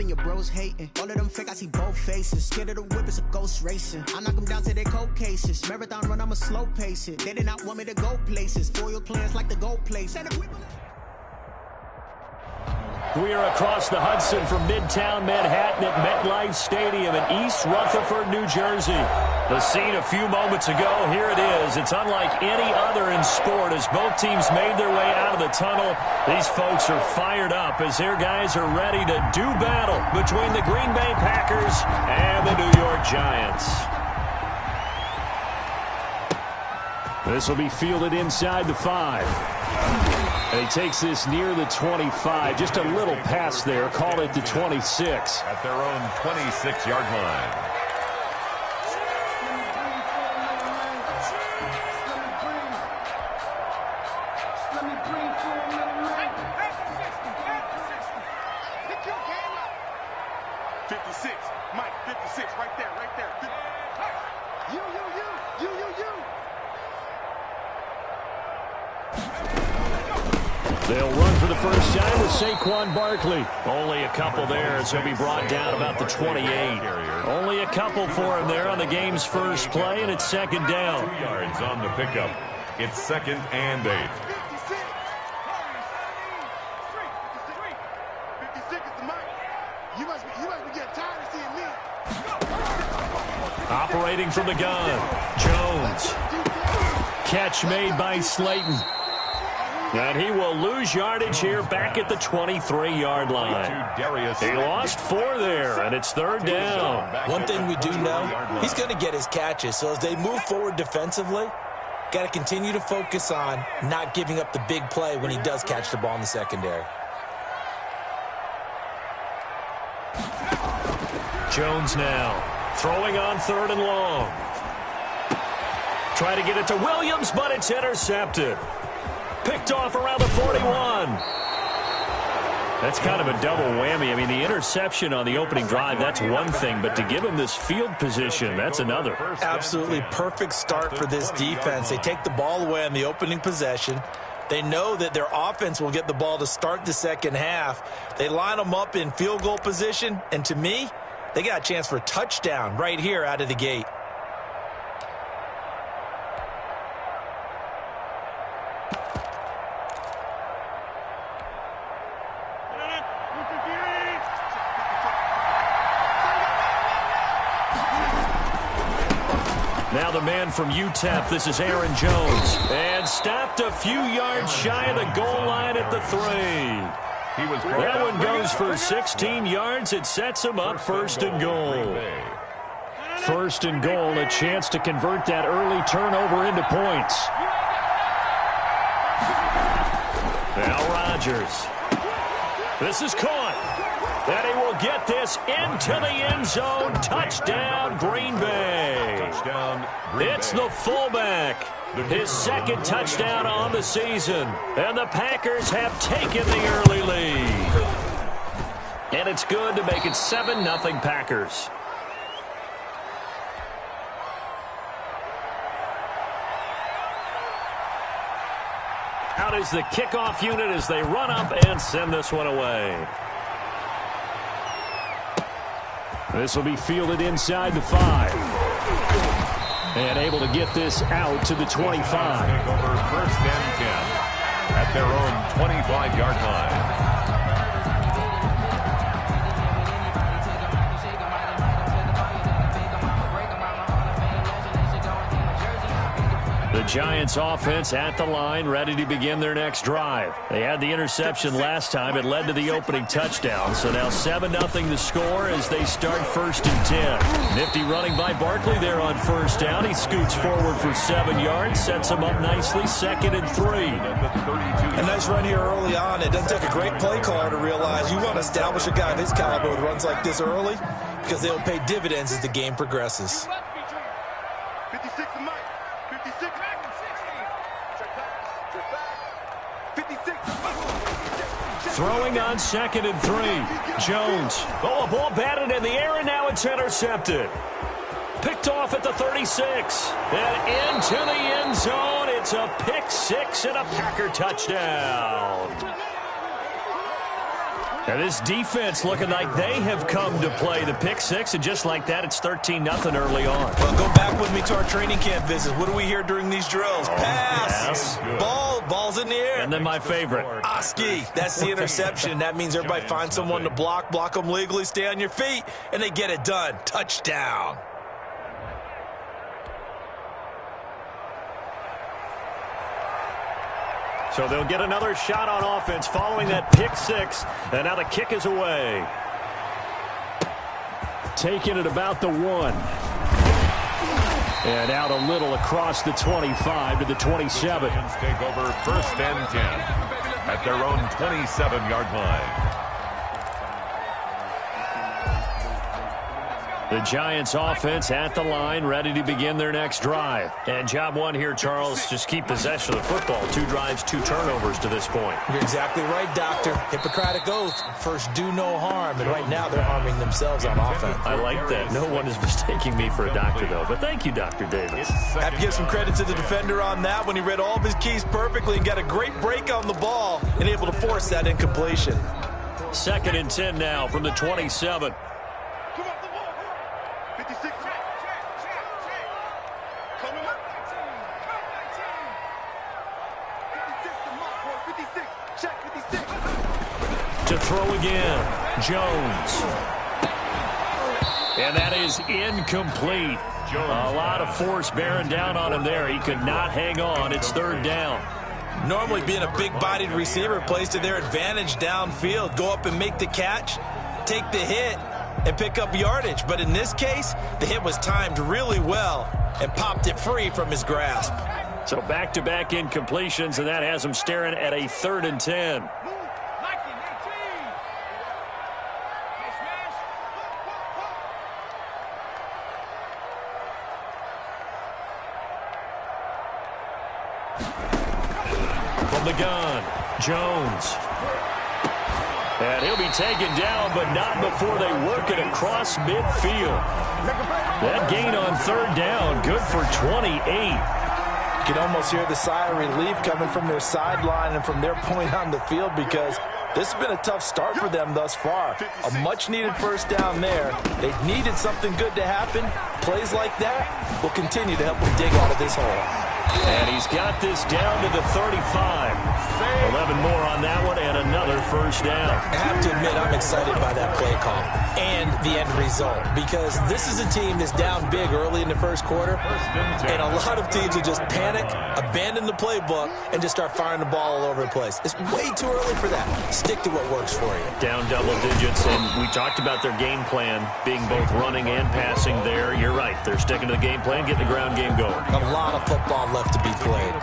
and your bros hating. All of them fake, I see both faces. Scared of the whip, it's a ghost racing. I knock them down to their cold cases. Marathon run, I'ma slow pace it. They did not want me to go places. Foil plans like the gold place. We are across the Hudson from Midtown Manhattan at MetLife Stadium in East Rutherford, New Jersey. The scene a few moments ago, here it is. It's unlike any other in sport as both teams made their way out of the tunnel. These folks are fired up as their guys are ready to do battle between the Green Bay Packers and the New York Giants. This will be fielded inside the 5. And he takes this near the 25. Just a little pass there. Call it the 26. At their own 26-yard line. They'll run for the first time with Saquon Barkley. Only a couple there as he'll be brought down about the 28. Only a couple for him there on the game's first play, and it's second down. 2 yards on the pickup. It's 2nd and 8. Operating from the gun, Jones. Catch made by Slayton. And he will lose yardage here back at the 23-yard line. He lost 4 there, and it's 3rd down. One thing we do know, he's going to get his catches. So as they move forward defensively, got to continue to focus on not giving up the big play when he does catch the ball in the secondary. Jones now throwing on 3rd and long. Try to get it to Williams, but it's intercepted. Picked off around the 41. That's kind of a double whammy. I mean, the interception on the opening drive, that's one thing. But to give him this field position, that's another. Absolutely perfect start for this defense. They take the ball away on the opening possession. They know that their offense will get the ball to start the second half. They line them up in field goal position. And to me, they got a chance for a touchdown right here out of the gate. Now the man from UTEP, this is Aaron Jones. And stopped a few yards shy of the goal line at the 3. That one goes for 16 yards. It sets him up 1st and goal. 1st and goal, a chance to convert that early turnover into points. Now Rodgers. This is caught. And he will get this into the end zone. Touchdown, Green Bay. It's the fullback. His 2nd touchdown on the season. And the Packers have taken the early lead. And it's good to make it 7-0 Packers. Out is the kickoff unit as they run up and send this one away. This will be fielded inside the 5. And able to get this out to the 25. Over 1st and 10 at their own 25-yard line. The Giants offense at the line, ready to begin their next drive. They had the interception last time. It led to the opening touchdown. So now 7-0 the score as they start 1st and 10. Nifty running by Barkley there on 1st down. He scoots forward for 7 yards, sets him up nicely, 2nd and 3. A nice run here early on. It doesn't take a great play caller to realize you want to establish a guy of his caliber with runs like this early because they'll pay dividends as the game progresses. 56 Mike. 56. 56. Throwing on 2nd and 3. Jones. Oh, a ball batted in the air, and now it's intercepted. Picked off at the 36. And into the end zone. It's a pick 6 and a Packer touchdown. And this defense looking like they have come to play. The pick six, and just like that, it's 13-0 early on. Well, go back with me to our training camp visits. What do we hear during these drills? Pass. Yes. Ball's in the air. And then my favorite. Oski. That's the interception. That means everybody finds someone to block them legally, stay on your feet, and they get it done. Touchdown. So they'll get another shot on offense following that pick six. And now the kick is away. Taking it about the 1. And out a little across the 25 to the 27. Take over first and 10 at their own 27-yard line. The Giants offense at the line, ready to begin their next drive. And job one here, Charles, just keep possession of the football. 2 drives, 2 turnovers to this point. You're exactly right, Doctor. Hippocratic oath. First, do no harm. And right now, they're harming themselves on offense. I like that. No one is mistaking me for a doctor, though. But thank you, Dr. Davis. Have to give some credit to the defender on that when he read all of his keys perfectly and got a great break on the ball and able to force that incompletion. 2nd and 10 now from the 27. 56. Coming up. 56 to mark, boy. 56. Check 56. To throw again. Jones. And that is incomplete. A lot of force bearing down on him there. He could not hang on. It's 3rd down. Normally being a big-bodied receiver plays to their advantage downfield. Go up and make the catch, take the hit, and pick up yardage. But in this case, the hit was timed really well and popped it free from his grasp. So back-to-back incompletions, and that has him staring at a 3rd and 10. From the gun, Jones. And he'll be taken down, but not before they work it across midfield. That gain on 3rd down, good for 28. You can almost hear the sigh of relief coming from their sideline and from their point on the field, because this has been a tough start for them thus far. A much-needed first down there. They needed something good to happen. Plays like that will continue to help them dig out of this hole. And he's got this down to the 35. 11 more on that one, and another first down. I have to admit, I'm excited by that play call and the end result, because this is a team that's down big early in the first quarter, and a lot of teams will just panic, abandon the playbook, and just start firing the ball all over the place. It's way too early for that. Stick to what works for you. Down double digits, and we talked about their game plan being both running and passing there. You're right. They're sticking to the game plan, getting the ground game going. A lot of football left to be played.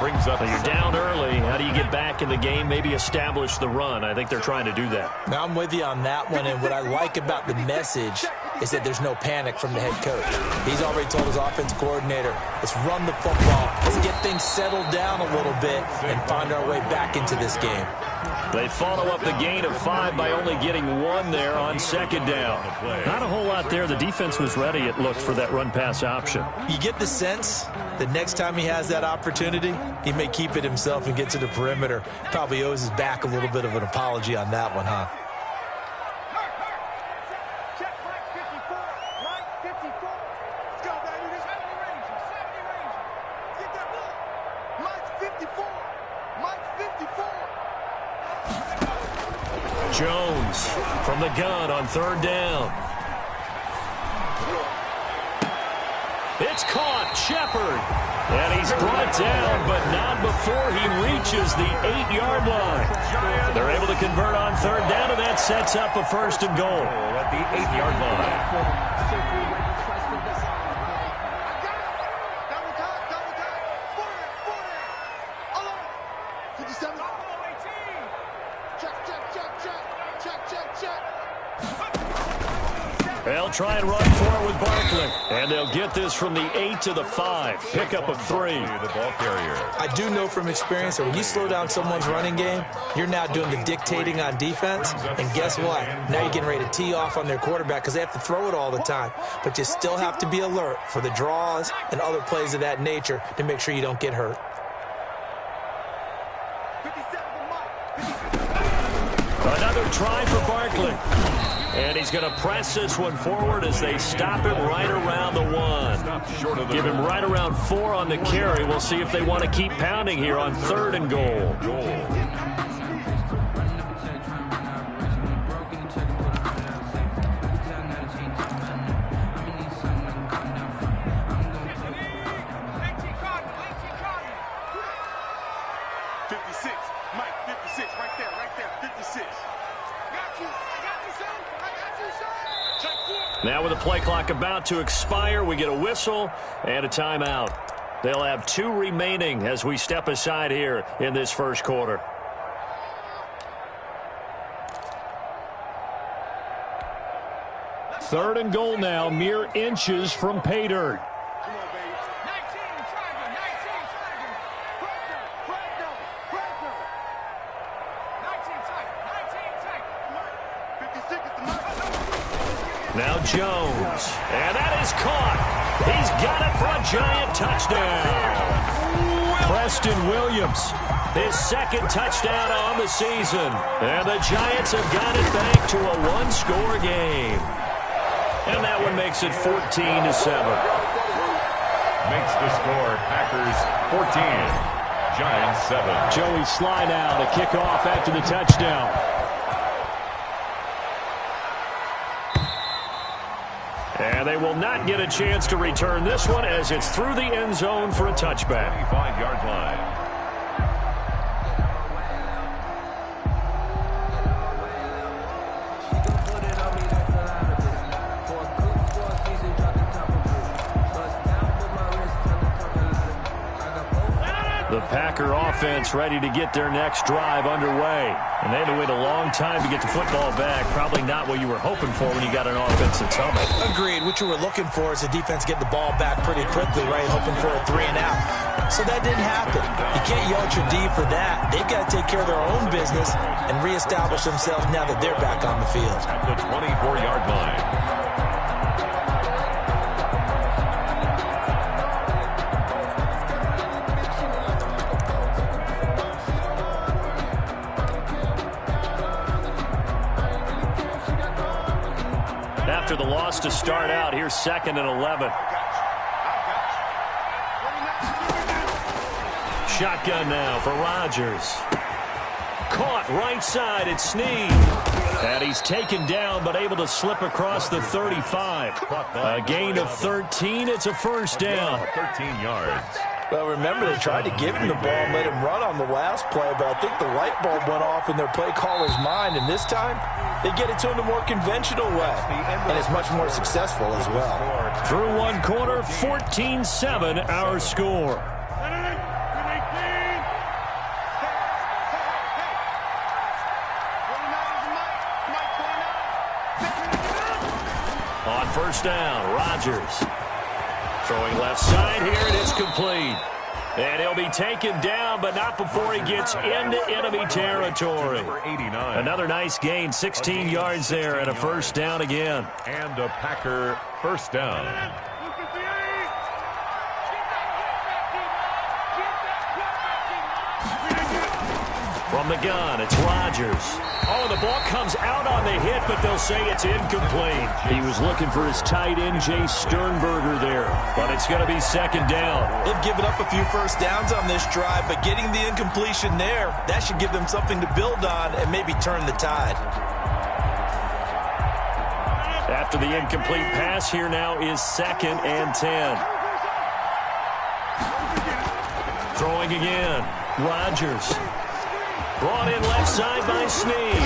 Brings up. So you're down early. How do you get back in the game? Maybe establish the run. I think they're trying to do that. Now I'm with you on that one, and what I like about the message is that there's no panic from the head coach. He's already told his offensive coordinator, let's run the football, let's get things settled down a little bit and find our way back into this game. They follow up the gain of 5 by only getting 1 there on 2nd down. Not a whole lot there. The defense was ready, it looked, for that run-pass option. You get the sense that next time he has that opportunity, he may keep it himself and get to the perimeter. Probably owes his back a little bit of an apology on that one, huh? Jones from the gun on 3rd down. It's caught. Shepard. And he's brought down, but not before he reaches the 8-yard line. They're able to convert on 3rd down, and that sets up a 1st and goal. At the 8-yard line. They'll try and run for it with Barkley. And they'll get this from the 8 to the 5. Pickup of 3. The ball carrier. I do know from experience that when you slow down someone's running game, you're now doing the dictating on defense. And guess what? Now you're getting ready to tee off on their quarterback because they have to throw it all the time. But you still have to be alert for the draws and other plays of that nature to make sure you don't get hurt. Another Third try for Barkley. And he's going to press this one forward as they stop him right around the 1. Give him right around 4 on the carry. We'll see if they want to keep pounding here on 3rd and goal. Now with the play clock about to expire, we get a whistle and a timeout. They'll have 2 remaining as we step aside here in this first quarter. Third and goal now, mere inches from pay dirt. Now Jones, and that is caught. He's got it for a giant touchdown. Preston Williams, his 2nd touchdown on the season. And the Giants have got it back to a 1-score game. And that one makes it 14-7. Makes the score Packers 14, Giants 7. Joey Sly now to kick off after the touchdown. And they will not get a chance to return this one as it's through the end zone for a touchback. 25-yard line. The Packer offense ready to get their next drive underway. And they had to wait a long time to get the football back. Probably not what you were hoping for when you got an offense that's humming. Agreed. What you were looking for is the defense get the ball back pretty quickly, right? Hoping for a 3 and out. So that didn't happen. You can't yell at your D for that. They've got to take care of their own business and reestablish themselves now that they're back on the field. At the 24-yard line. After the loss to start out, here's 2nd and 11. Shotgun now for Rodgers. Caught right side, it's Snead. And he's taken down but able to slip across the 35. A gain of 13, it's a first down. 13 yards. Well, remember, they tried to give him the ball and let him run on the last play, but I think the light bulb went off in their play caller's mind, and this time they get it to him the more conventional way, and it's much more successful as well. Through one quarter, 14-7 our score. On first down, Rodgers. Throwing left side here, and it's complete. And he'll be taken down, but not before he gets into enemy territory. Another nice gain, 16 yards there, and a first down again. And a Packer first down. From the gun, it's Rodgers. Oh, the ball comes out on the hit, but they'll say it's incomplete. He was looking for his tight end, Jay Sternberger there, but it's going to be 2nd down. They've given up a few first downs on this drive, but getting the incompletion there, that should give them something to build on and maybe turn the tide. After the incomplete pass, here now is 2nd and 10. Throwing again, Rodgers. Brought in left side by Snead.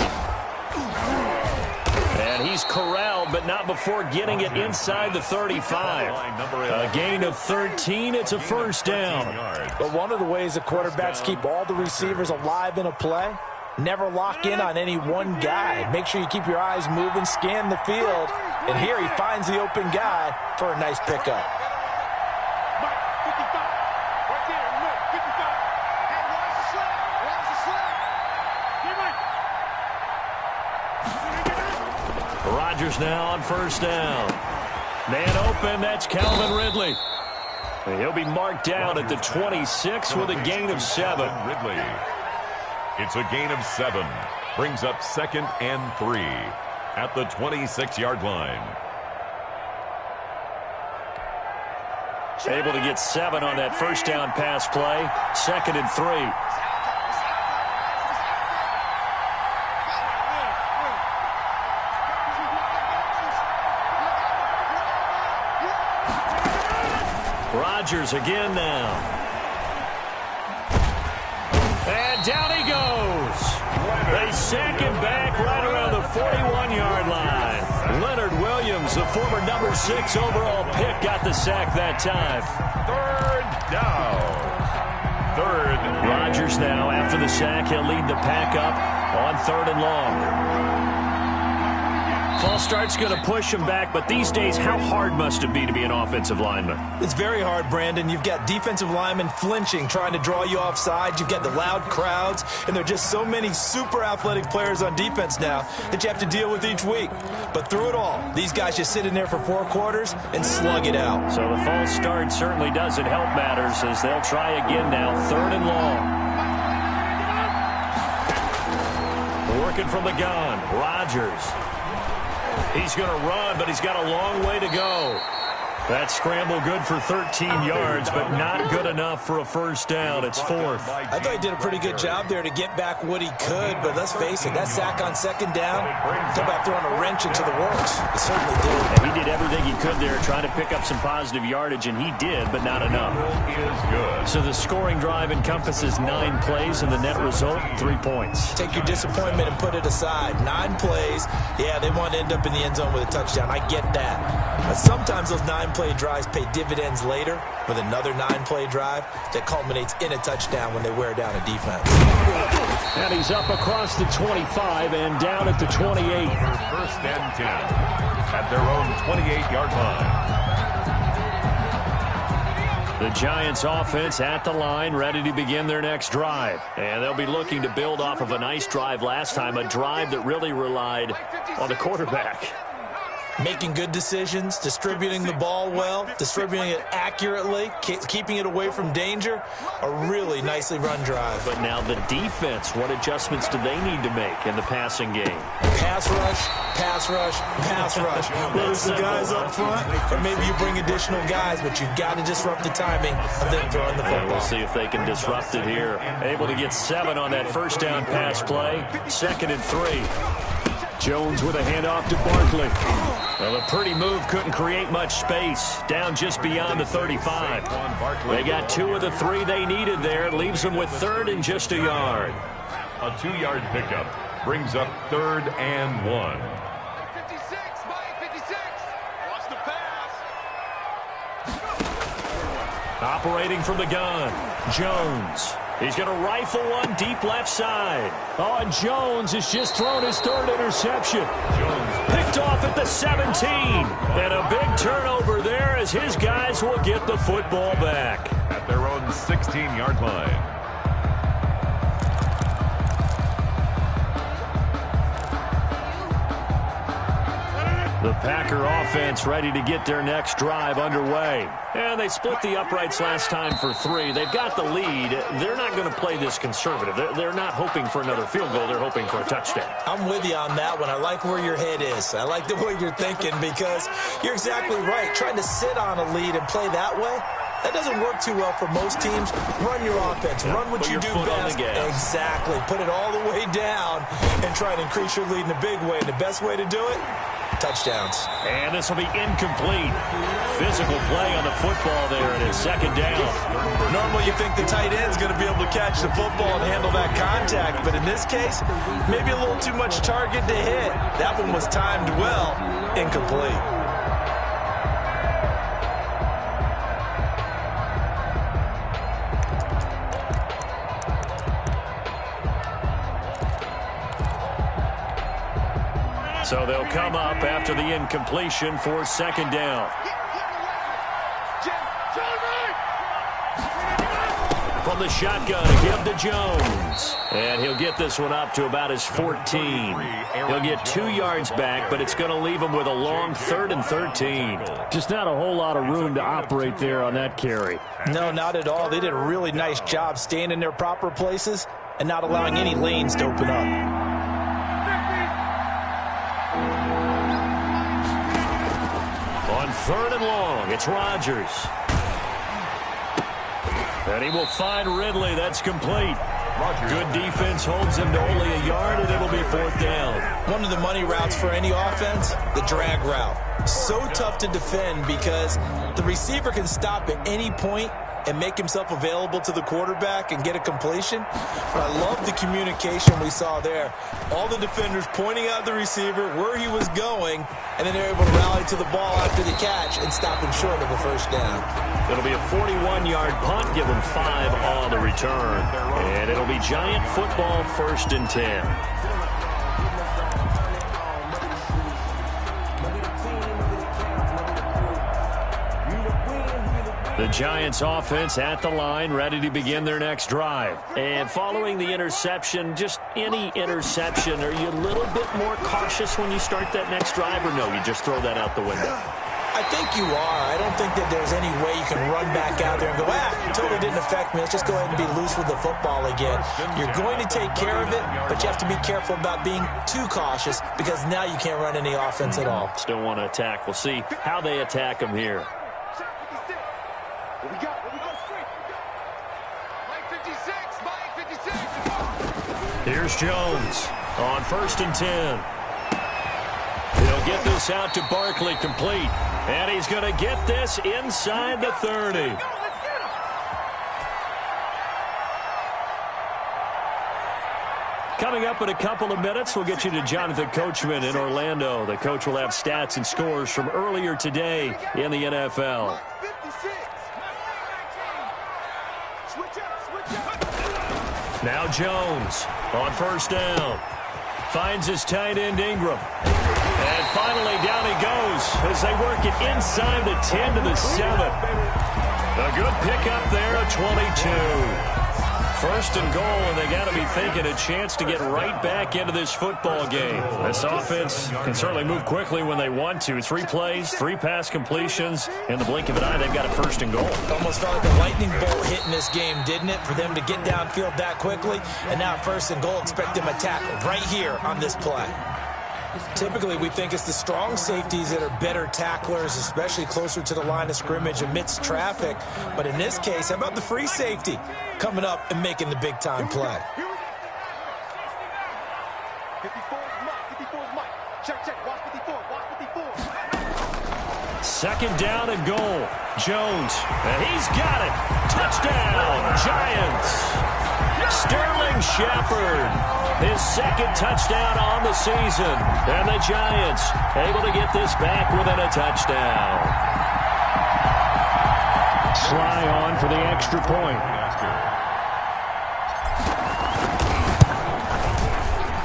And he's corralled, but not before getting it inside the 35. A gain of 13. It's a first down. But one of the ways the quarterbacks keep all the receivers alive in a play, never lock in on any one guy. Make sure you keep your eyes moving, scan the field. And here he finds the open guy for a nice pickup. Rodgers now on first down. Man open, that's Calvin Ridley. He'll be marked down at the 26 with a gain of 7. Ridley. It's a gain of 7. Brings up 2nd and 3 at the 26-yard line. Able to get 7 on that first down pass play. 2nd and 3. Rodgers again now. And down he goes. They sack him back right around the 41-yard line. Leonard Williams, the former number 6 overall pick, got the sack that time. 3rd down. 3rd. Rodgers now, after the sack, he'll lead the pack up on 3rd and long. False start's going to push him back, but these days, how hard must it be to be an offensive lineman? It's very hard, Brandon. You've got defensive linemen flinching, trying to draw you offside. You've got the loud crowds, and there are just so many super athletic players on defense now that you have to deal with each week. But through it all, these guys just sit in there for 4 quarters and slug it out. So the false start certainly doesn't help matters as they'll try again now, 3rd and long. Working from the gun, Rodgers. He's going to run, but he's got a long way to go. That scramble good for 13 yards, but not good enough for a first down. It's 4th. I thought he did a pretty good job there to get back what he could, but let's face it, that sack on 2nd down, talk about throwing a wrench into the works. It certainly did. And he did everything he could there, trying to pick up some positive yardage, and he did, but not enough. So the scoring drive encompasses 9 plays, and the net result, 3 points. Take your disappointment and put it aside. 9 plays. Yeah, they want to end up in the end zone with a touchdown. I get that. But sometimes those 9-play drives pay dividends later with another 9-play drive that culminates in a touchdown when they wear down a defense. And he's up across the 25 and down at the 28. 1st and 10 at their own 28-yard line. The Giants offense at the line, ready to begin their next drive. And they'll be looking to build off of a nice drive last time, a drive that really relied on the quarterback. Making good decisions, distributing the ball well, distributing it accurately, keeping it away from danger. A really nicely run drive. But now the defense, what adjustments do they need to make in the passing game? Pass rush, pass rush, pass rush. Whether it's the guys up front or maybe you bring additional guys, but you've got to disrupt the timing of them throwing the football. And we'll see if they can disrupt it here. Able to get 7 on that first down pass play. 2nd and 3. Jones with a handoff to Barkley. Well, a pretty move couldn't create much space. Down just beyond the 35. They got 2 of the 3 they needed there. Leaves them with 3rd and just a yard. A 2-yard pickup brings up 3rd and 1. 56, Mike, 56. Watch the pass. Operating from the gun, Jones. He's going to rifle one deep left side. Oh, and Jones has just thrown his 3rd interception. Jones Picked off at the 17. And a big turnover there as his guys will get the football back. At their own 16-yard line. The Packer offense ready to get their next drive underway. And they split the uprights last time for 3. They've got the lead. They're not going to play this conservative. They're not hoping for another field goal. They're hoping for a touchdown. I'm with you on that one. I like where your head is. I like the way you're thinking because you're exactly right. Trying to sit on a lead and play that way, that doesn't work too well for most teams. Run your offense. Run what you do best. Exactly. Put it all the way down and try to increase your lead in a big way. And the best way to do it, touchdowns. And this will be incomplete. Physical play on the football there, and it's 2nd down. Normally you think the tight end's going to be able to catch the football and handle that contact, but in this case, maybe a little too much target to hit. That one was timed well. Incomplete. So they'll come up after the incompletion for 2nd down. From the shotgun, a give to Jones. And he'll get this one up to about his 14. He'll get 2 yards back, but it's going to leave him with a long 3rd and 13. Just not a whole lot of room to operate there on that carry. No, not at all. They did a really nice job staying in their proper places and not allowing any lanes to open up. On 3rd and long, it's Rodgers. And he will find Ridley. That's complete. Good defense holds him to only a yard, and it'll be 4th down. One of the money routes for any offense, the drag route. So tough to defend because the receiver can stop at any point and make himself available to the quarterback and get a completion. But I love the communication we saw there. All the defenders pointing out the receiver, where he was going, and then they're able to rally to the ball after the catch and stop him short of a 1st down. It'll be a 41-yard punt, give him 5 on the return. And it'll be Giant football, 1st and 10. The Giants offense at the line, ready to begin their next drive. And following the interception, just any interception, are you a little bit more cautious when you start that next drive, or no, you just throw that out the window? I think you are. I don't think that there's any way you can run back out there and go, it totally didn't affect me. Let's just go ahead and be loose with the football again. You're going to take care of it, but you have to be careful about being too cautious because now you can't run any offense at all. Still want to attack. We'll see how they attack them here. What we got? Mike 56. Here's Jones on 1st and 10. He'll get this out to Barkley, complete. And he's going to get this inside the 30. Coming up in a couple of minutes, we'll get you to Jonathan Coachman in Orlando. The coach will have stats and scores from earlier today in the NFL. Now Jones on 1st down. Finds his tight end Ingram. And finally down he goes as they work it inside the 10 to the 7. A good pickup there at 22. 1st and goal, and they got to be thinking a chance to get right back into this football game. This offense can certainly move quickly when they want to. 3 plays, 3 pass completions. In the blink of an eye, they've got a 1st and goal. Almost felt like a lightning bolt hit in this game, didn't it? For them to get downfield that quickly. And now 1st and goal, expect them to tackle right here on this play. Typically, we think it's the strong safeties that are better tacklers, especially closer to the line of scrimmage amidst traffic. But in this case, how about the free safety coming up and making the big-time play? 54's Mike. Check. Watch 54. 2nd down and goal. Jones, and he's got it. Touchdown, Giants. Sterling Shepard, his 2nd touchdown on the season. And the Giants able to get this back within a touchdown. Sly on for the extra point.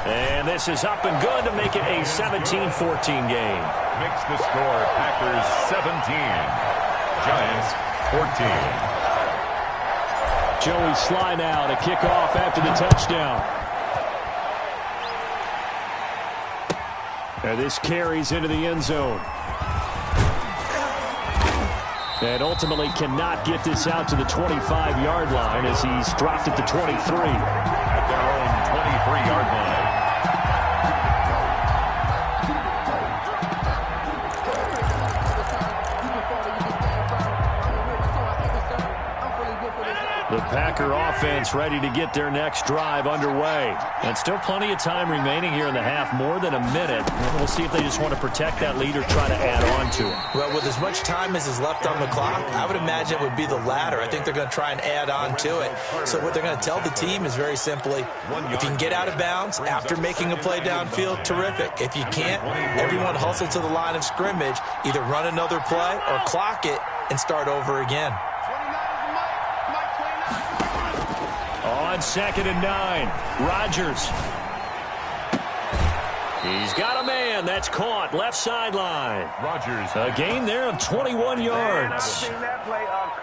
And this is up and good to make it a 17-14 game. Makes the score Packers 17, Giants 14. Joey Sly now to kick off after the touchdown. And this carries into the end zone. And ultimately cannot get this out to the 25-yard line as he's dropped at the 23. At their own 23-yard line. The Packer offense ready to get their next drive underway. And still plenty of time remaining here in the half, more than a minute. And we'll see if they just want to protect that lead or try to add on to it. Well, with as much time as is left on the clock, I would imagine it would be the latter. I think they're going to try and add on to it. So what they're going to tell the team is very simply, if you can get out of bounds after making a play downfield, terrific. If you can't, everyone hustle to the line of scrimmage, either run another play or clock it and start over again. On 2nd and 9, Rodgers. He's got a man. That's caught. Left sideline. Rodgers. A gain there of 21 yards.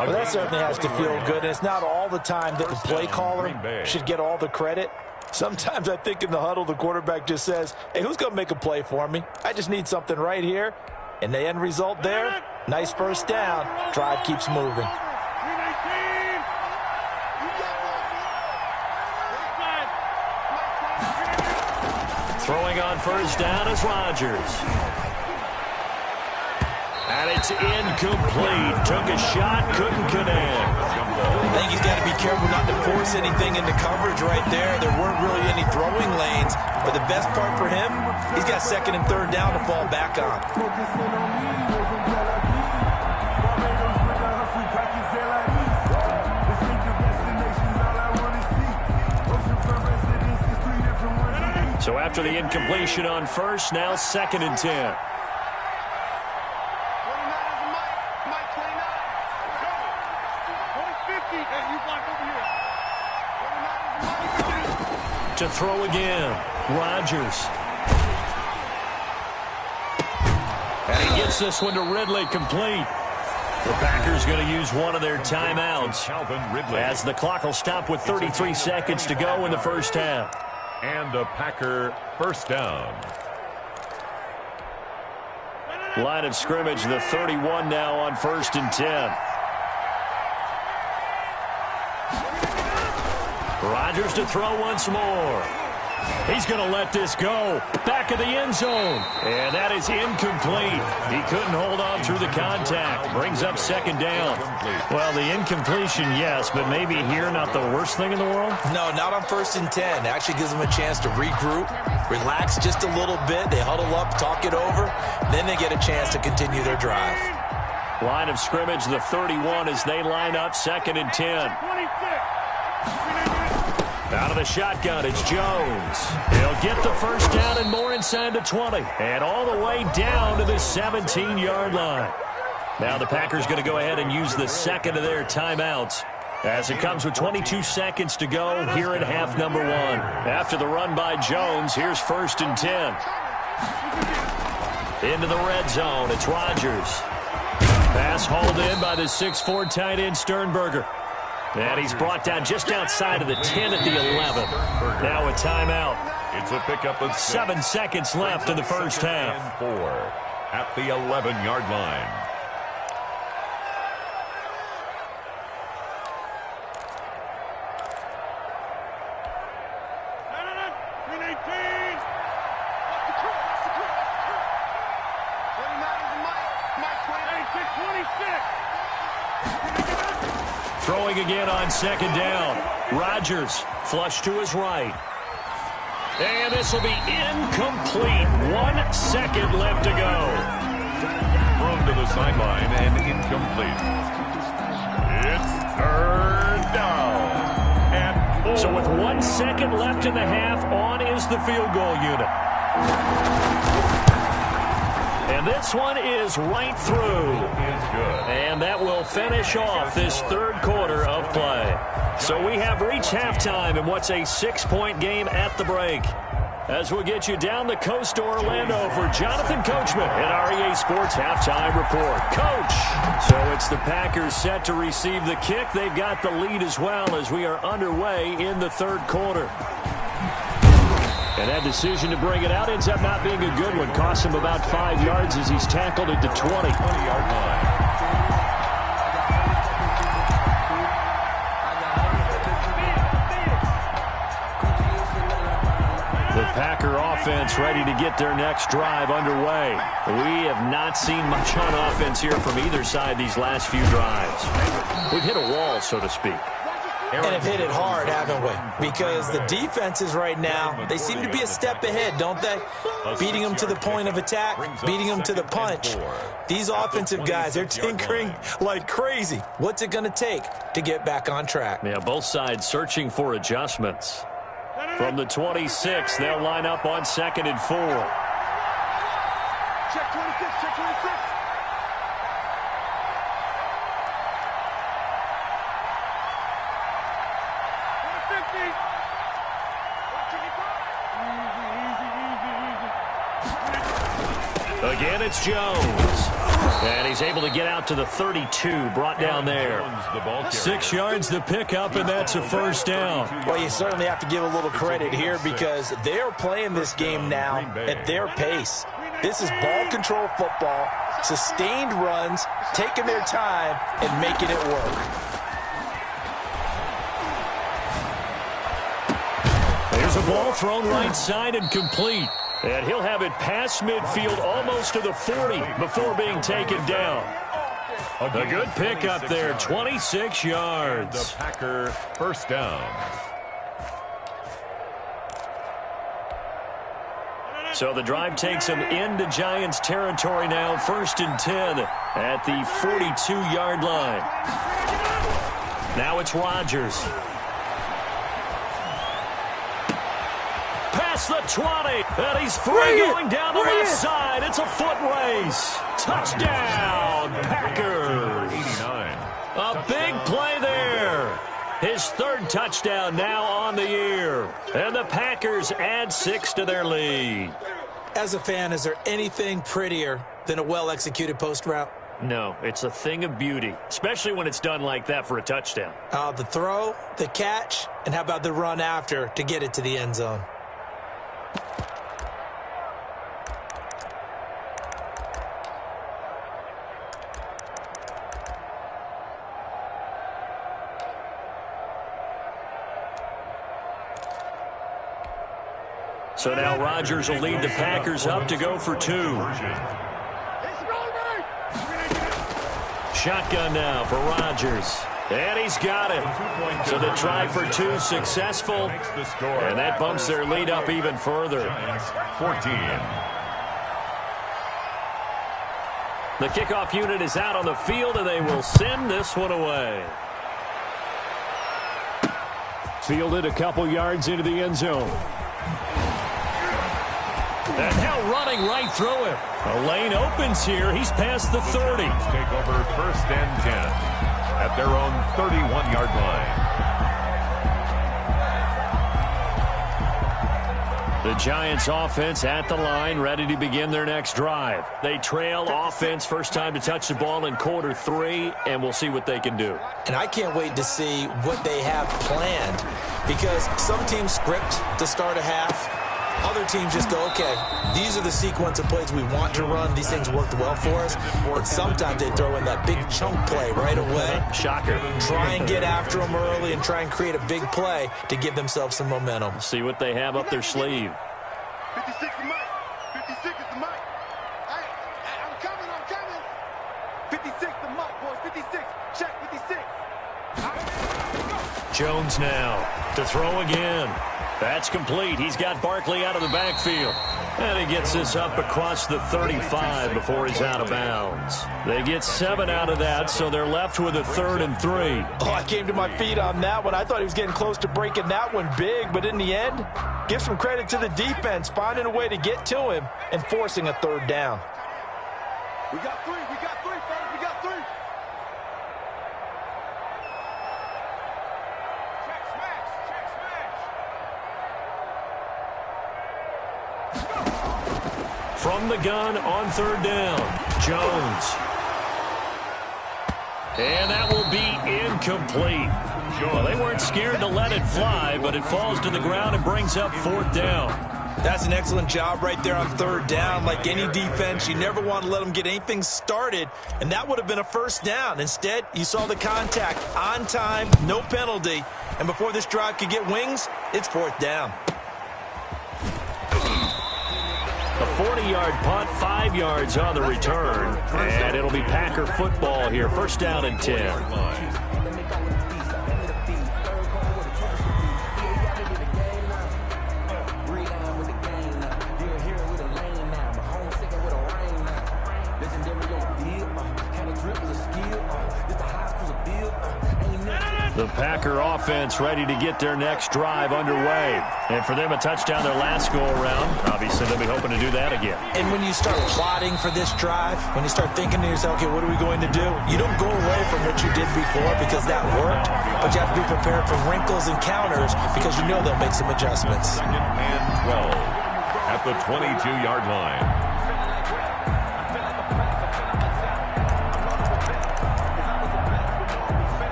Well, that certainly has to feel good. And it's not all the time that the play caller should get all the credit. Sometimes I think in the huddle, the quarterback just says, hey, who's going to make a play for me? I just need something right here. And the end result there, nice 1st down. Drive keeps moving. Throwing on 1st down is Rodgers. And it's incomplete. Took a shot, couldn't connect. I think he's got to be careful not to force anything into coverage right there. There weren't really any throwing lanes, but the best part for him, he's got second and third down to fall back on. So after the incompletion on first, now second and 10. To throw again, Rodgers. And he gets this one to Ridley, complete. The Packers going to use one of their timeouts as the clock will stop with 33 seconds to go in the first half. And a Packer first down. Line of scrimmage, the 31 now on first and 10. Rodgers to throw once more. He's going to let this go. Back of the end zone. And that is incomplete. He couldn't hold on through the contact. Brings up second down. Well, the incompletion, yes, but maybe here not the worst thing in the world? No, not on first and 10. It actually gives them a chance to regroup, relax just a little bit. They huddle up, talk it over. Then they get a chance to continue their drive. Line of scrimmage, the 31 as they line up second and 10. Out of the shotgun, it's Jones. He'll get the first down and more inside the 20. And all the way down to the 17-yard line. Now the Packers going to go ahead and use the second of their timeouts as it comes with 22 seconds to go here in half number one. After the run by Jones, here's first and 10. Into the red zone, it's Rodgers. Pass hauled in by the 6'4" tight end Sternberger. And he's brought down just outside of the 10 at the 11. Now a timeout. It's a pickup of 7 seconds left in the first half. 4 at the 11-yard line. Throwing again on second down. Rodgers flush to his right. And this will be incomplete. 1 second left to go. Thrown to the sideline and incomplete. It's third down. And 4. So with 1 second left in the half, on is the field goal unit. And this one is right through. And that will finish off this third quarter of play. So we have reached halftime in what's a 6-point game at the break. As we'll get you down the coast to Orlando for Jonathan Coachman at REA Sports Halftime Report. Coach! So it's the Packers set to receive the kick. They've got the lead as well as we are underway in the third quarter. And that decision to bring it out ends up not being a good one. Costs him about 5 yards as he's tackled at the 20-yard line. The Packer offense ready to get their next drive underway. We have not seen much on offense here from either side these last few drives. We've hit a wall, so to speak. And have hit it hard, haven't we? Because the defenses right now, they seem to be a step ahead, don't they? Beating them to the point of attack, beating them to the punch. These offensive guys, they're tinkering like crazy. What's it going to take to get back on track? Yeah, both sides searching for adjustments. From the 26, they'll line up on second and 4. Check 26, check 26. Again, it's Jones. And he's able to get out to the 32, brought down there. 6 yards the pickup, and that's a first down. Well, you certainly have to give a little credit here because they're playing this game now at their pace. This is ball control football, sustained runs, taking their time, and making it work. There's a ball thrown right side and complete. And he'll have it past midfield almost to the 40 before being taken down. A good pickup there, 26 yards. The Packer first down. So the drive takes them into Giants territory now, 1st and 10 at the 42-yard line. Now it's Rodgers. Past the 20, and he's free going down the left side. It's a foot race. Touchdown, Packers. 89. A big play there. His 3rd touchdown now on the year. And the Packers add 6 to their lead. As a fan, is there anything prettier than a well-executed post route? No, it's a thing of beauty, especially when it's done like that for a touchdown. The throw, the catch, and how about the run after to get it to the end zone? So now Rodgers will lead the Packers up to go for 2. Shotgun now for Rodgers. And he's got it. So the try for 2 successful. And that bumps their lead up even further. 14. The kickoff unit is out on the field, and they will send this one away. Fielded a couple yards into the end zone. And now running right through him. A lane opens here. He's past the 30. Take over 1st and 10 at their own 31-yard line. The Giants offense at the line, ready to begin their next drive. They trail offense, first time to touch the ball in quarter 3, and we'll see what they can do. And I can't wait to see what they have planned, because some teams script to start a half. Other teams just go, okay, these are the sequence of plays we want to run. These things worked well for us. And sometimes they throw in that big chunk play right away. Shocker. Try and get after them early and try and create a big play to give themselves some momentum. See what they have up their sleeve. 56 is Mike. 56 is the Mike. I'm coming. 56 the Mike, boys. 56. Check 56. Jones now to throw again. That's complete. He's got Barkley out of the backfield. And he gets this up across the 35 before he's out of bounds. They get 7 out of that, so they're left with a 3rd and 3. Oh, I came to my feet on that one. I thought he was getting close to breaking that one big, but in the end, give some credit to the defense, finding a way to get to him and forcing a 3rd down. We got 3, fellas. We got 3. From the gun on 3rd down, Jones. And that will be incomplete. Well, they weren't scared to let it fly, but it falls to the ground and brings up 4th down. That's an excellent job right there on 3rd down. Like any defense, you never want to let them get anything started, and that would have been a 1st down. Instead, you saw the contact on time, no penalty, and before this drive could get wings, it's 4th down. A 40-yard punt, 5 yards on the return, and it'll be Packer football here. 1st down and 10. The Packer offense ready to get their next drive underway. And for them, a touchdown their last go-around. Obviously, they'll be hoping to do that again. And when you start plotting for this drive, when you start thinking to yourself, okay, what are we going to do? You don't go away from what you did before because that worked, but you have to be prepared for wrinkles and counters because you know they'll make some adjustments. 2nd and 12 at the 22-yard line.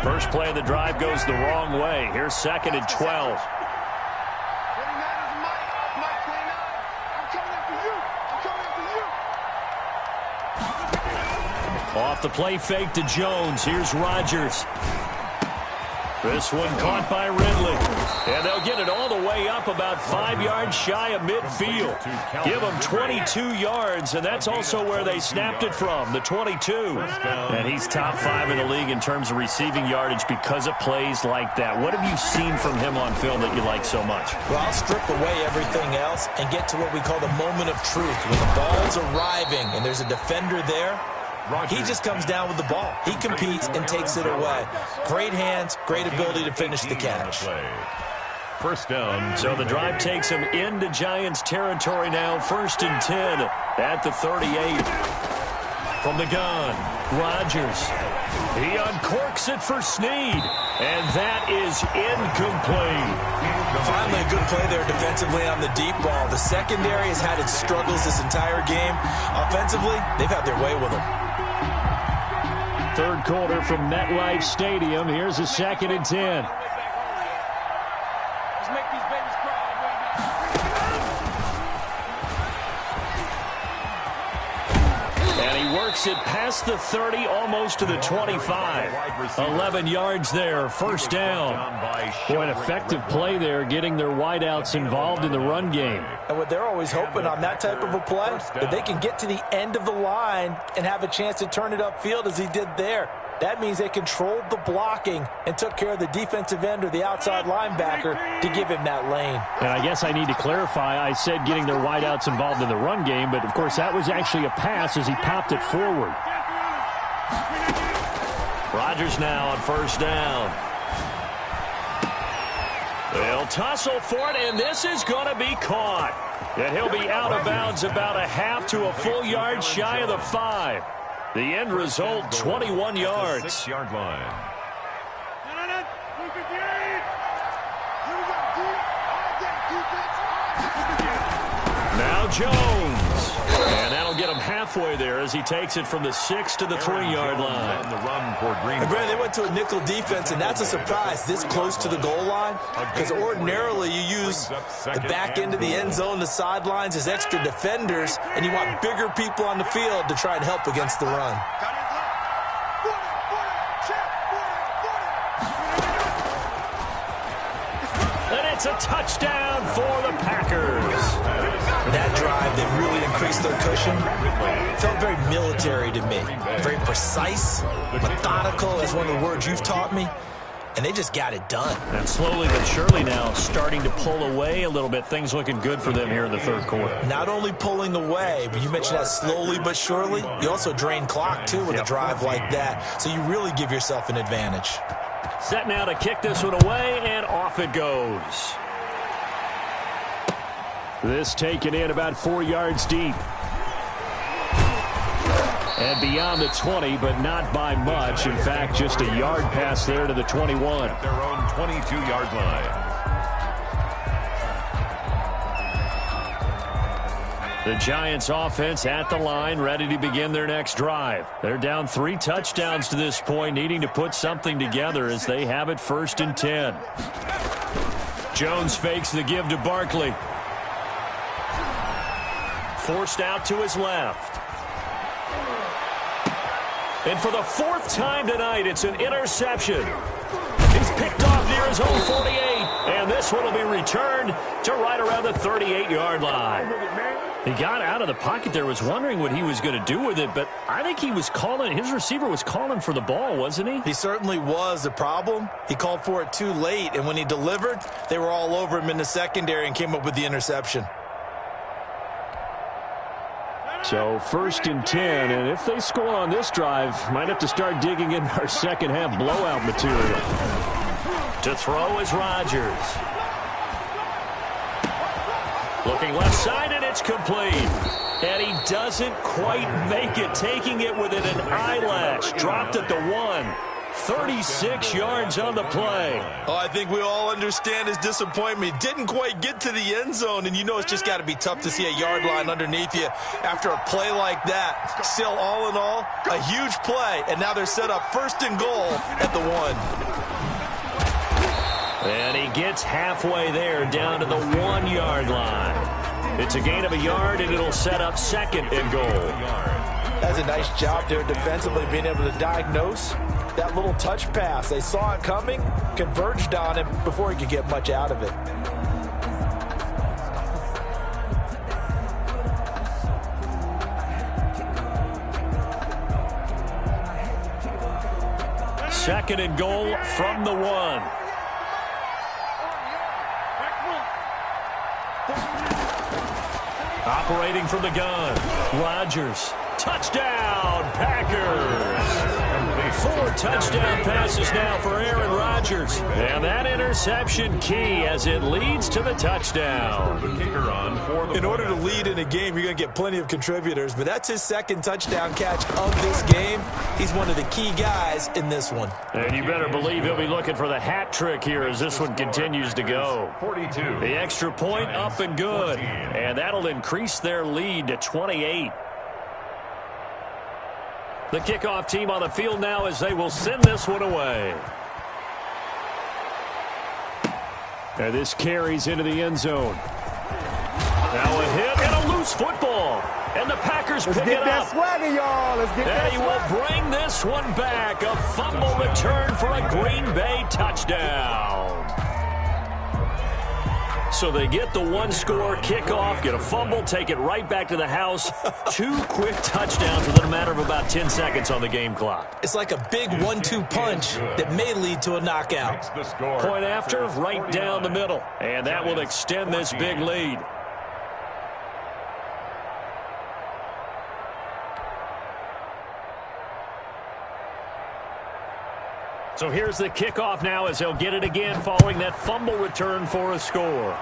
First play of the drive goes the wrong way. Here's 2nd and 12. 29 is Mike. Mike 29. I'm coming after you. Off the play fake to Jones. Here's Rodgers. This one caught by Ridley. And they'll get it all the way way up about 5 yards shy of midfield. Give them 22 yards, and that's also where they snapped it from, the 22. And he's top 5 in the league in terms of receiving yardage because of plays like that. What have you seen from him on film that you like so much? Well, I'll strip away everything else and get to what we call the moment of truth. When the ball's arriving and there's a defender there, he just comes down with the ball. He competes and takes it away. Great hands, great ability to finish the catch. First down. So the drive takes him into Giants territory now. 1st and 10 at the 38. From the gun, Rodgers. He uncorks it for Snead, and that is incomplete. Finally, a good play there defensively on the deep ball. The secondary has had its struggles this entire game. Offensively, they've had their way with them. Third quarter from MetLife Stadium. Here's a 2nd and 10. It past the 30, almost to the 25. 11 yards there, first down. Boy, an effective play there, getting their wideouts involved in the run game. And what they're always hoping on that type of a play, that they can get to the end of the line and have a chance to turn it upfield as he did there. That means they controlled the blocking and took care of the defensive end or the outside linebacker to give him that lane. And I guess I need to clarify, I said getting their wideouts involved in the run game, but of course that was actually a pass as he popped it forward. Rodgers now on first down. They'll tussle for it, and this is going to be caught. And he'll be out of bounds about a half to a full yard shy of the 5. The end result, 21 yards. 6-yard line. Now Jones. And that'll get him halfway there as he takes it from the 6 to the 3-yard line. On the run for Green Bay. They went to a nickel defense, and that's a surprise this close to the goal line, because ordinarily you use the back end of the end zone, the sidelines as extra defenders, and you want bigger people on the field to try and help against the run. And it's a touchdown for the Packers. That drive, they really increased their cushion. Felt very military to me. Very precise, methodical is one of the words you've taught me. And they just got it done. And slowly but surely now starting to pull away a little bit. Things looking good for them here in the third quarter. Not only pulling away, but you mentioned that slowly but surely. You also drain clock, too, with a drive like that. So you really give yourself an advantage. Set now to kick this one away, and off it goes. This taken in about 4 yards deep. And beyond the 20, but not by much. In fact, just a yard pass there to the 21. At their own 22-yard line. The Giants offense at the line, ready to begin their next drive. They're down 3 touchdowns to this point, needing to put something together as they have it 1st and 10. Jones fakes the give to Barkley. Forced out to his left. And for the 4th time tonight, it's an interception. He's picked off near his own 48. And this one will be returned to right around the 38-yard line. He got out of the pocket there, was wondering what he was going to do with it, but I think he was calling, his receiver was calling for the ball, wasn't he? He certainly was. The problem, he called for it too late, and when he delivered, they were all over him in the secondary and came up with the interception. So 1st and 10, and if they score on this drive, might have to start digging in our second half blowout material. To throw is Rodgers. Looking left side, and it's complete. And he doesn't quite make it, taking it within an eyelash. Dropped at the 1. 36 yards on the play. Oh, I think we all understand his disappointment. Didn't quite get to the end zone, and you know it's just got to be tough to see a yard line underneath you after a play like that. Still, all in all, a huge play, and now they're set up 1st and goal at the 1. And he gets halfway there, down to the 1-yard line. It's a gain of a yard, and it'll set up 2nd and goal. That's a nice job there defensively, being able to diagnose that little touch pass. They saw it coming, converged on him before he could get much out of it. second and goal from the 1. Operating from the gun, Rodgers. Touchdown, Packers. 4 touchdown passes now for Aaron Rodgers. And that interception key as it leads to the touchdown. In order to lead in a game, you're going to get plenty of contributors, but that's his second touchdown catch of this game. He's one of the key guys in this one. And you better believe he'll be looking for the hat trick here as this one continues to go. 42. The extra point up and good. And that'll increase their lead to 28. The kickoff team on the field now as they will send this one away. And this carries into the end zone. Now a hit and a loose football. And the Packers pick it up. Let's get that swagger, y'all. Let's get that swagger. And he will bring this one back. A fumble return for a Green Bay touchdown. So they get the 1-score kickoff, get a fumble, take it right back to the house. 2 quick touchdowns within a matter of about 10 seconds on the game clock. It's like a big 1-2 punch that may lead to a knockout. Point after, right down the middle. And that will extend this big lead. So here's the kickoff now as they'll get it again following that fumble return for a score.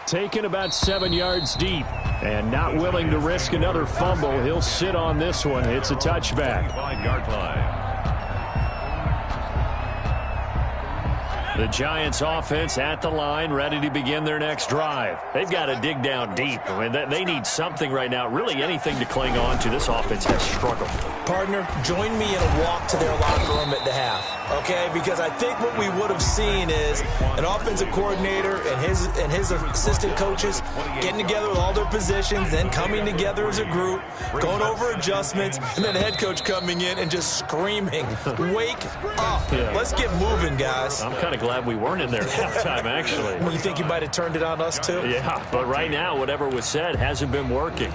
Taken about 7 yards deep and not willing to risk another fumble. He'll sit on this one. It's a touchback. 5-yard line. The Giants offense at the line, ready to begin their next drive. They've got to dig down deep. I mean, they need something right now, really anything to cling on to. This offense has struggled. Partner, join me in a walk to their locker room at the half, okay? Because I think what we would have seen is an offensive coordinator and his assistant coaches getting together with all their positions, then coming together as a group, going over adjustments, and then the head coach coming in and just screaming, wake up. Yeah. Let's get moving, guys. I'm kind of glad we weren't in there at halftime, actually. You think you might have turned it on us, too? Yeah, but right now, whatever was said hasn't been working.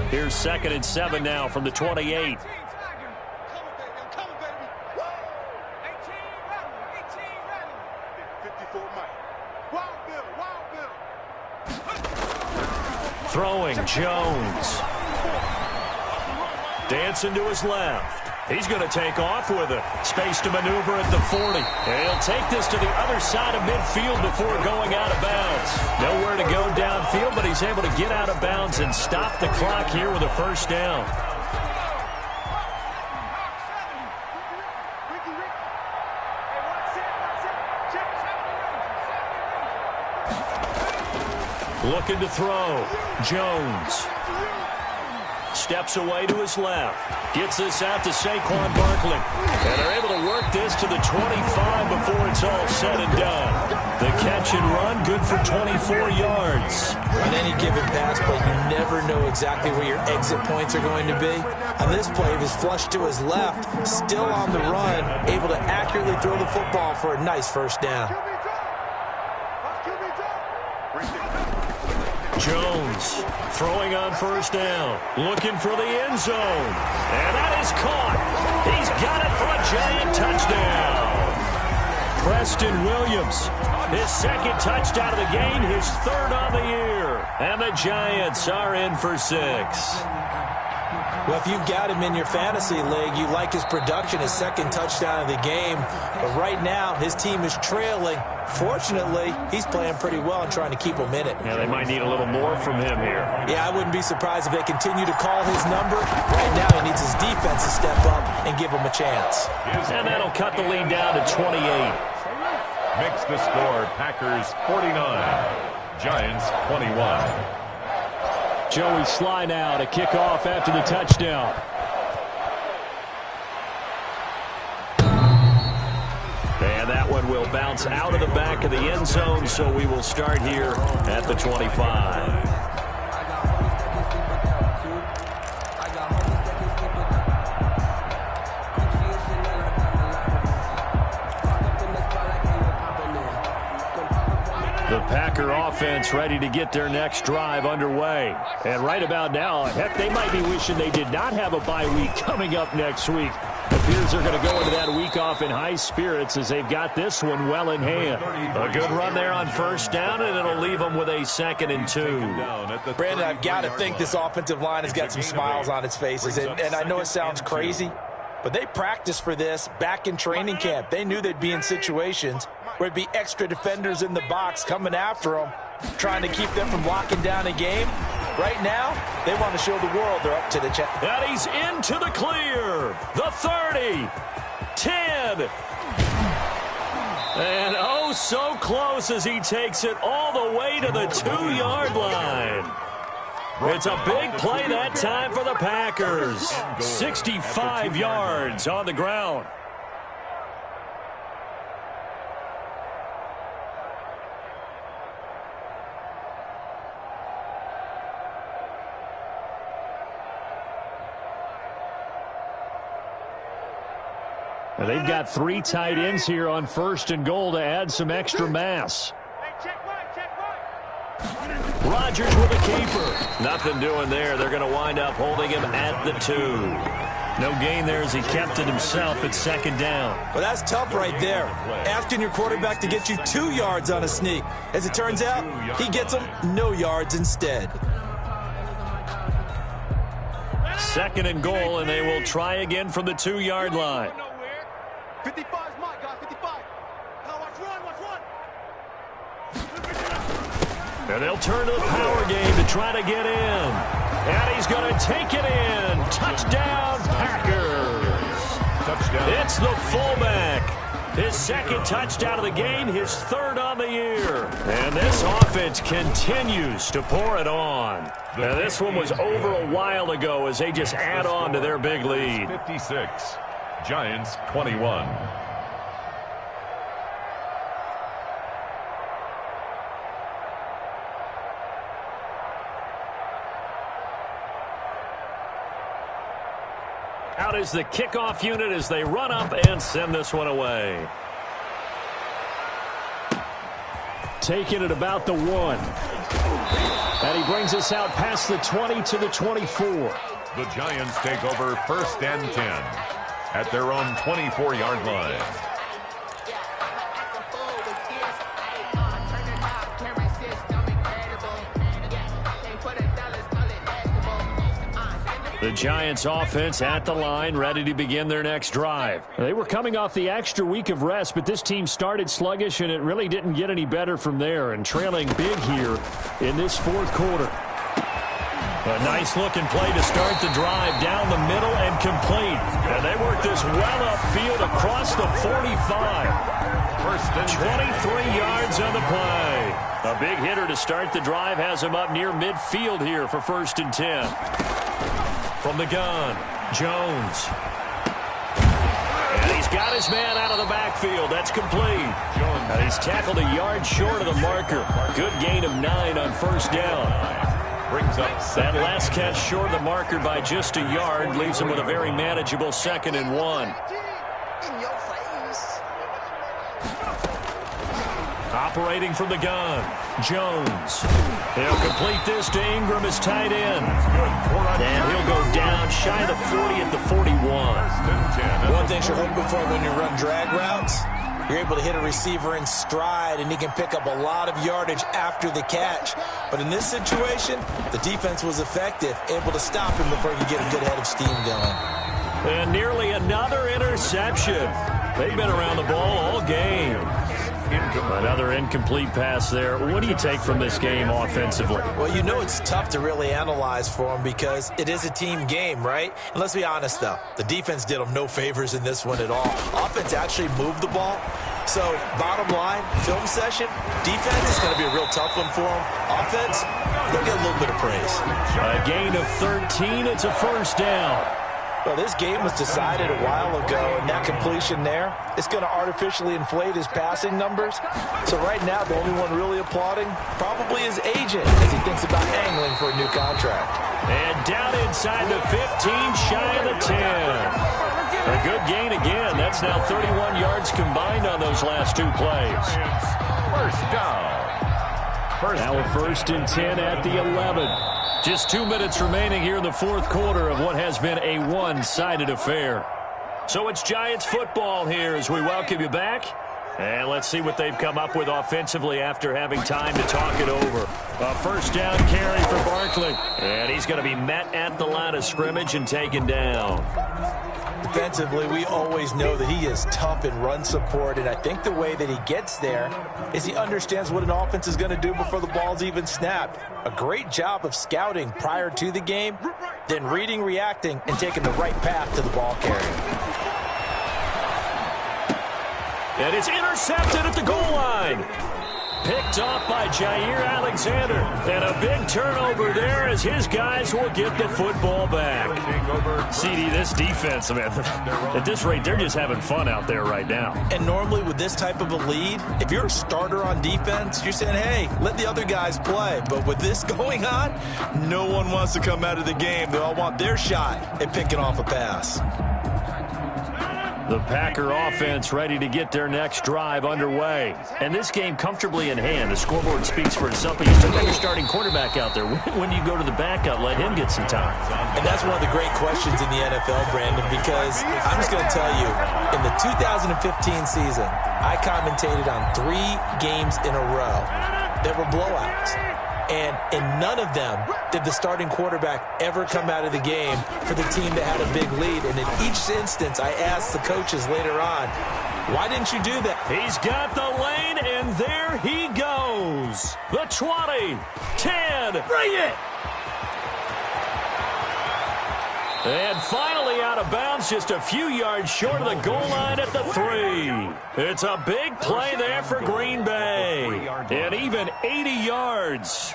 Here's 2nd and 7 now from the 28. Throwing, Jones. Dancing to his left. He's going to take off with it. Space to maneuver at the 40. And he'll take this to the other side of midfield before going out of bounds. Nowhere to go downfield, but he's able to get out of bounds and stop the clock here with a first down. Looking to throw. Jones. Steps away to his left. Gets this out to Saquon Barkley. And they're able to work this to the 25 before it's all said and done. The catch and run, good for 24 yards. On any given pass play, you never know exactly where your exit points are going to be. On this play, he was flushed to his left, still on the run, able to accurately throw the football for a nice first down. Jones throwing on first down, looking for the end zone. And that is caught. He's got it for a Giant touchdown. Preston Williams, his 2nd touchdown of the game, his 3rd on the year. And the Giants are in for 6. Well, if you've got him in your fantasy league, you like his production, his 2nd touchdown of the game. But right now, his team is trailing. Fortunately, he's playing pretty well and trying to keep him in it. Yeah, they might need a little more from him here. Yeah, I wouldn't be surprised if they continue to call his number. Right now, he needs his defense to step up and give him a chance. And that'll cut the lead down to 28. Makes the score Packers 49, Giants 21. Joey Sly now to kick off after the touchdown. And that one will bounce out of the back of the end zone, so we will start here at the 25. The Packers Packer offense ready to get their next drive underway. And right about now, heck, they might be wishing they did not have a bye week coming up next week. It appears they're going to go into that week off in high spirits as they've got this one well in hand. A good run there on first down, and it'll leave them with a 2nd and 2. Brandon, I've got to think this offensive line has got some smiles on its faces. And I know it sounds crazy, but they practiced for this back in training camp. They knew they'd be in situations where it'd be extra defenders in the box coming after them, trying to keep them from locking down a game. Right now, they want to show the world they're up to the challenge. And he's into the clear. The 30, 10. And oh, so close as he takes it all the way to the 2-yard line. It's a big play that time for the Packers. 65 yards on the ground. And they've got 3 tight ends here on 1st and goal to add some extra mass. Rodgers with a keeper. Nothing doing there. They're going to wind up holding him at the 2. No gain there as he kept it himself at 2nd down. Well, that's tough right there. Asking your quarterback to get you 2 yards on a sneak. As it turns out, he gets them no yards instead. 2nd and goal, and they will try again from the 2-yard line. 55 is mine, guys. 55. Now watch run. And they'll turn to the power game to try to get in. And he's going to take it in. Touchdown, Packers. Touchdown. It's the fullback. His 2nd touchdown of the game, his 3rd on the year. And this offense continues to pour it on. Now, this one was over a while ago as they just add on to their big lead. 56. Giants 21. Out is the kickoff unit as they run up and send this one away. Taking it about the 1. And he brings us out past the 20 to the 24. The Giants take over 1st and 10 at their own 24-yard line. The Giants offense at the line, ready to begin their next drive. They were coming off the extra week of rest, but this team started sluggish, and it really didn't get any better from there, and trailing big here in this 4th quarter. A nice-looking play to start the drive down the middle and complete. And they work this well upfield across the 45. 23 yards on the play. A big hitter to start the drive has him up near midfield here for 1st and 10. From the gun, Jones. And he's got his man out of the backfield. That's complete. And he's tackled a yard short of the marker. Good gain of 9 on 1st down. Brings up that last catch short of the marker by just a yard leaves him with a very manageable 2nd and 1. Operating from the gun, Jones. He'll complete this to Ingram, his tight end. And he'll go down shy of the 40 at the 41. One thing you're hoping for when you run drag routes, you're able to hit a receiver in stride, and he can pick up a lot of yardage after the catch. But in this situation, the defense was effective, able to stop him before he could get a good head of steam going. And nearly another interception. They've been around the ball all game. Another incomplete pass there. What do you take from this game offensively? Well, you know it's tough to really analyze for them because it is a team game, right? And let's be honest, though. The defense did them no favors in this one at all. Offense actually moved the ball. So, bottom line, film session, defense is going to be a real tough one for them. Offense, they'll get a little bit of praise. A gain of 13. It's a 1st down. Well, this game was decided a while ago, and that completion there is going to artificially inflate his passing numbers. So right now, the only one really applauding probably his agent as he thinks about angling for a new contract. And down inside the 15, shy of the 10. A good gain again. That's now 31 yards combined on those last 2 plays. 1st down. Now a 1st and 10 at the 11. Just 2 minutes remaining here in the fourth quarter of what has been a one-sided affair. So it's Giants football here as we welcome you back. And let's see what they've come up with offensively after having time to talk it over. A 1st down carry for Barkley. And he's going to be met at the line of scrimmage and taken down. Defensively, we always know that he is tough in run support, and I think the way that he gets there is he understands what an offense is going to do before the ball's even snapped. A great job of scouting prior to the game, then reading, reacting, and taking the right path to the ball carrier. And it's intercepted at the goal line. Picked off by Jair Alexander. And a big turnover there as his guys will get the football back. CD, this defense, man, at this rate, they're just having fun out there right now. And normally with this type of a lead, if you're a starter on defense, you're saying, hey, let the other guys play. But with this going on, no one wants to come out of the game. They all want their shot at picking off a pass. The Packer offense ready to get their next drive underway. And this game comfortably in hand. The scoreboard speaks for itself. But you still got your starting quarterback out there. When you go to the backup, let him get some time. And that's one of the great questions in the NFL, Brandon, because I'm just going to tell you, in the 2015 season, I commentated on 3 games in a row that were blowouts. And in none of them did the starting quarterback ever come out of the game for the team that had a big lead. And in each instance, I asked the coaches later on, why didn't you do that? He's got the lane, and there he goes. The 20, 10. Bring it! And finally out of bounds, just a few yards short of the goal line at the 3. It's a big play there for Green Bay. And even 80 yards.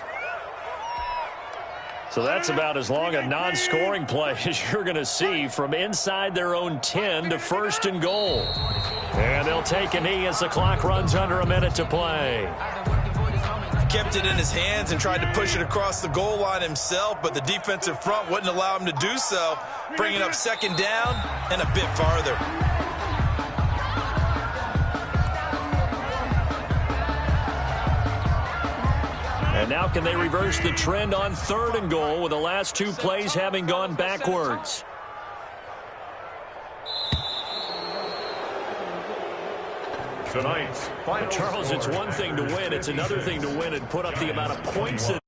So that's about as long a non-scoring play as you're going to see from inside their own 10 to 1st and goal. And they'll take a knee as the clock runs under a minute to play. Kept it in his hands and tried to push it across the goal line himself, but the defensive front wouldn't allow him to do so, bringing up 2nd down and a bit farther. And now can they reverse the trend on 3rd and goal with the last 2 plays having gone backwards? Tonight's final Charles, it's one thing to win. It's another thing to win and put up the amount of points that